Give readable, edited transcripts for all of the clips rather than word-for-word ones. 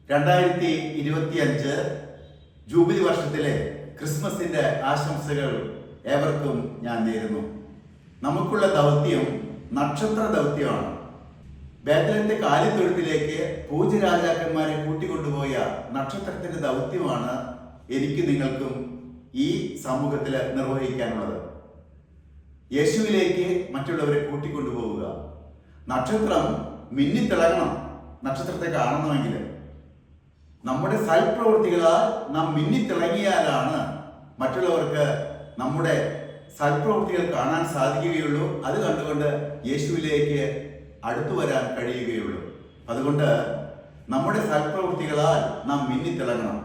2025 jubilee വർഷത്തിലെ ക്രിസ്മസിന്റെ ആശംസകൾ ഏവർക്കും ഞാൻ നേരുന്നു. നമുക്കുള്ള ദൗത്യം നക്ഷത്ര ദൗത്യമാണ്. ബേത്ലഹേമിലെ കാലിത്തൊഴുത്തിലേക്ക് പൂജ്യരാജാക്കന്മാരെ കൂട്ടിക്കൊണ്ടുപോയ നക്ഷത്രത്തിന്റെ ദൗത്യമാണ് എനിക്ക് നിങ്ങൾക്കും ഈ സമൂഹത്തിൽ നിർവഹിക്കാനുള്ളത്. യേശുവിലേക്ക് മറ്റുള്ളവരെ കൂട്ടിക്കൊണ്ടുപോവുക. നക്ഷത്രം മിന്നിത്തിളങ്ങണം. നക്ഷത്രത്തെ കാണണമെങ്കിൽ നമ്മുടെ സൽപ്രവൃത്തികളാൽ നാം മിന്നിത്തിളങ്ങിയാലാണ് മറ്റുള്ളവർക്ക് നമ്മുടെ സൽപ്രവൃത്തികൾ കാണാൻ സാധിക്കുകയുള്ളൂ. അത് കണ്ടുകൊണ്ട് യേശുവിലേക്ക് അടുത്തു വരാൻ കഴിയുകയുള്ളൂ. അതുകൊണ്ട് നമ്മുടെ സൽപ്രവൃത്തികളാൽ നാം മിന്നിത്തിളങ്ങണം.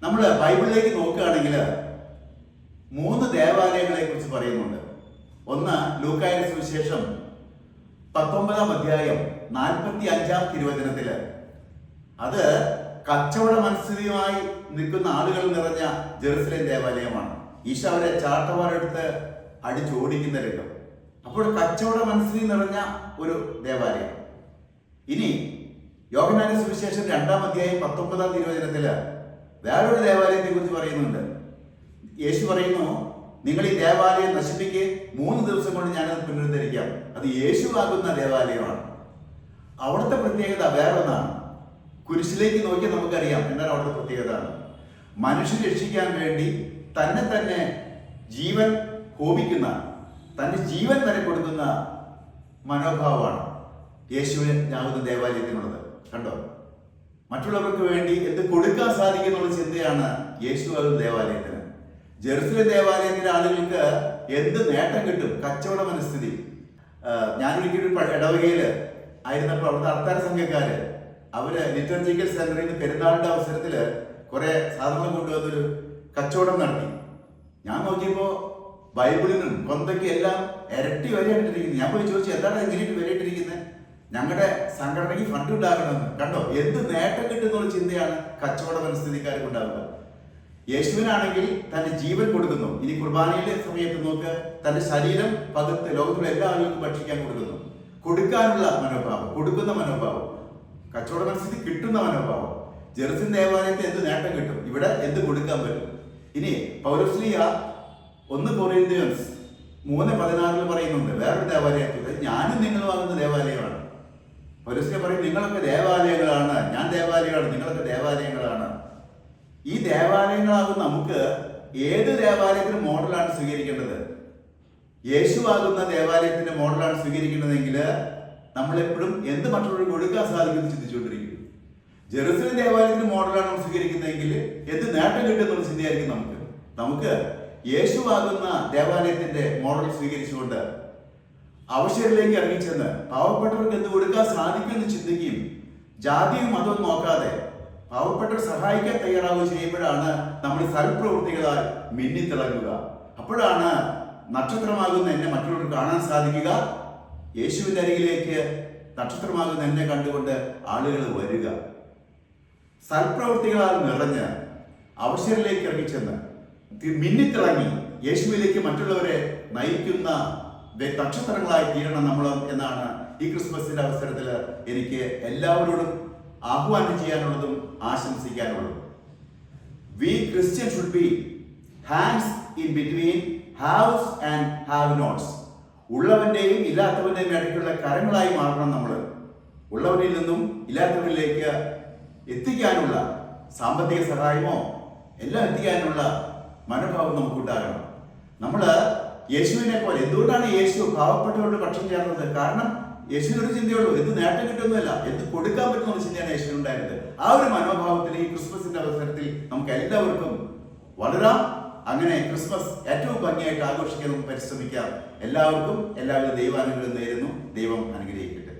നമ്മൾ ബൈബിളിലേക്ക് നോക്കുകയാണെങ്കിൽ 3 ദേവാലയങ്ങളെ കുറിച്ച് പറയുന്നുണ്ട്. ഒന്ന് ലൂക്കായുടെ സുവിശേഷം 19-ാം അധ്യായം 45-ാം തിരുവചനത്തില്. അത് കച്ചവട മനസ്ഥിതിയുമായി നിൽക്കുന്ന ആളുകൾ നിറഞ്ഞ ജെറുസലേം ദേവാലയമാണ്. ഈശോ അവരെ ചാട്ടവാറെടുത്ത് അടിച്ചോടിക്കുന്ന രംഗം. അപ്പോൾ കച്ചവട മനസ്ഥിതി നിറഞ്ഞ ഒരു ദേവാലയം. ഇനി യോഹന്നാന്റെ സുവിശേഷം 2-ാം അധ്യായം 19-ാം തിരുവചനത്തില് വേറൊരു ദേവാലയത്തെ കുറിച്ച് പറയുന്നുണ്ട്. യേശു പറയുന്നു, നിങ്ങൾ ഈ ദേവാലയം നശിപ്പിക്ക്, 3 ദിവസം കൊണ്ട് ഞാനത് പുനരുദ്ധരിക്കാം. അത് യേശുവാകുന്ന ദേവാലയമാണ്. അവിടുത്തെ പ്രത്യേകത വേറൊന്നാണ്. കുരിശിലേക്ക് നോക്കിയാൽ നമുക്കറിയാം എന്താണ് അവിടുത്തെ പ്രത്യേകത. മനുഷ്യൻ രക്ഷിക്കാൻ വേണ്ടി തന്നെ ജീവൻ ഹോമിക്കുന്ന, തന്റെ ജീവൻ വരെ കൊടുക്കുന്ന മനോഭാവമാണ് യേശുവിനാകുന്ന ദേവാലയത്തിനുള്ളത്. കണ്ടോ, മറ്റുള്ളവർക്ക് വേണ്ടി എന്ത് കൊടുക്കാൻ സാധിക്കുന്നുള്ള ചിന്തയാണ് യേശുവാകുന്ന ദേവാലയത്തിന്. ജെറുസലേം ദേവാലയത്തിലെ ആളുകൾക്ക് എന്ത് നേട്ടം കിട്ടും? കച്ചവട മനസ്ഥിതി. ഞാനൊരിക്കലും ഇടവകയില് ആയിരുന്നപ്പോൾ അവിടുത്തെ അർത്താര സംഘക്കാര് അവര് ലിറ്റർജിക്കൽ സെന്ററിൽ നിന്ന് പെരുന്നാളിന്റെ അവസരത്തില് കുറെ സാധനങ്ങൾ കൊണ്ടുവന്നൊരു കച്ചവടം നടത്തി. ഞാൻ നോക്കിയപ്പോ ബൈബിളിനും കൊന്തയ്ക്കും എല്ലാം ഇരട്ടി വിലയിട്ടിരിക്കുന്നത്. ഞാൻ പോയി ചോദിച്ചു, എന്താണ് എങ്ങനെയിട്ട് വിലയിട്ടിരിക്കുന്നത്? ഞങ്ങളുടെ സംഘടനയ്ക്ക് ഫണ്ട് ഉണ്ടാക്കണമെന്ന്. കണ്ടോ, എന്ത് നേട്ടം കിട്ടുന്നുള്ള ചിന്തയാണ് കച്ചവട മനസ്ഥിതിക്കാർക്ക് ഉണ്ടാവുക. യേശുവിനാണെങ്കിൽ തന്റെ ജീവൻ കൊടുക്കുന്നു. ഇനി കുർബാനയിലെ സമയത്ത് നോക്ക്, തന്റെ ശരീരം പകുത്ത് ലോകത്തിലെ എല്ലാ ആളുകൾക്കും ഭക്ഷിക്കാൻ കൊടുക്കുന്നു. കൊടുക്കാനുള്ള മനോഭാവം, കൊടുക്കുന്ന മനോഭാവം, കച്ചവട മനസ്ഥിതി കിട്ടുന്ന മനോഭാവം. ജെറുസലേം ദേവാലയത്തിൽ എന്ത് നേട്ടം കിട്ടും? ഇവിടെ എന്ത് കൊടുക്കാൻ പറ്റും? ഇനി പൗലോസ്ലീഹ 1 കൊറിന്ത്യൻസ് 3:16 പറയുന്നുണ്ട് വേറൊരു ദേവാലയത്തിൽ, ഞാനും നിങ്ങളുമാകുന്ന ദേവാലയമാണ്. പൗലോസ്ലീഹ പറയും, നിങ്ങളൊക്കെ ദേവാലയങ്ങളാണ്, ഞാൻ ദേവാലയമാണ്, നിങ്ങളൊക്കെ ദേവാലയങ്ങളാണ്. ഈ ദേവാലയങ്ങളാകും നമുക്ക് ഏത് ദേവാലയത്തിന് മോഡലാണ് സ്വീകരിക്കേണ്ടത്? യേശുവാകുന്ന ദേവാലയത്തിന്റെ മോഡലാണ് സ്വീകരിക്കേണ്ടതെങ്കിൽ നമ്മളെപ്പോഴും എന്ത് മറ്റുള്ളവർക്ക് കൊടുക്കാൻ സാധിക്കുമെന്ന് ചിന്തിച്ചുകൊണ്ടിരിക്കും. ജെറുസലേം ദേവാലയത്തിന്റെ മോഡലാണ് നമ്മൾ സ്വീകരിക്കുന്നതെങ്കിൽ എന്ത് നേട്ടം കിട്ടുന്നുള്ള ചിന്തയായിരിക്കും നമുക്ക് യേശുവാകുന്ന ദേവാലയത്തിന്റെ മോഡൽ സ്വീകരിച്ചുകൊണ്ട് അവശരിലേക്ക് ഇറങ്ങിച്ചെന്ന് പാവപ്പെട്ടവർക്ക് എന്ത് കൊടുക്കാൻ സാധിക്കുമെന്ന് ചിന്തിക്കുകയും ജാതിയും മതവും നോക്കാതെ പാവപ്പെട്ടവർ സഹായിക്കാൻ തയ്യാറാവുകയും ചെയ്യുമ്പോഴാണ് നമ്മൾ സൽപ്രവൃത്തികളാൽ മിന്നിത്തിളങ്ങുക. അപ്പോഴാണ് നക്ഷത്രമാകുന്ന എന്നെ മറ്റുള്ളവർക്ക് കാണാൻ സാധിക്കുക. യേശുവിന്റെ അരികിലേക്ക് നക്ഷത്രമാകുന്ന എന്നെ കണ്ടുകൊണ്ട് ആളുകൾ വരിക. സൽപ്രവൃത്തികളാൽ നിറഞ്ഞ് അവശരിലേക്ക് ഇറങ്ങിച്ചെന്ന് മിന്നിത്തിളങ്ങി യേശുവിലേക്ക് മറ്റുള്ളവരെ നയിക്കുന്ന നക്ഷത്രങ്ങളായി തീരണം നമ്മൾ എന്നാണ് ഈ ക്രിസ്മസിന്റെ അവസരത്തിൽ എനിക്ക് എല്ലാവരോടും ആഹ്വാനം ചെയ്യാനുള്ളതും ആശംസിക്കാനുള്ളതും. We Christian should be hands in between haves and have nots. ഉള്ളവന്റെയും ഇല്ലാത്തവന്റെയും ഇടയ്ക്കുള്ള കരങ്ങളായി മാറണം നമ്മൾ. ഉള്ളവരിൽ നിന്നും ഇല്ലാത്തവരിലേക്ക് എത്തിക്കാനുള്ള സാമ്പത്തിക സഹായമോ എല്ലാം എത്തിക്കാനുള്ള മനോഭാവം നമുക്കുണ്ടാകണം. നമ്മൾ യേശുവിനെ പോലെ, എന്തുകൊണ്ടാണ് യേശു പാവപ്പെട്ടവരുടെ പക്ഷം ചേർന്നത്? കാരണം യേശുവിനൊരു ചിന്തയുള്ളൂ, എന്ത് നേട്ടം കിട്ടുന്നതല്ല, എന്ത് കൊടുക്കാൻ പറ്റുന്ന ചിന്തയാണ് യേശുവിന് ഉണ്ടായിരുന്നത്. ആ ഒരു മനോഭാവത്തിൽ ഈ ക്രിസ്മസിന്റെ അവസരത്തിൽ നമുക്ക് എല്ലാവർക്കും വളരാം. അങ്ങനെ ക്രിസ്മസ് ഏറ്റവും ഭംഗിയായിട്ട് ആഘോഷിക്കാൻ നമുക്ക് പരിശ്രമിക്കാം. എല്ലാവർക്കും എല്ലാവിധ ദൈവാനുഗ്രഹം നേരുന്നു. ദൈവം അനുഗ്രഹിക്കട്ടെ.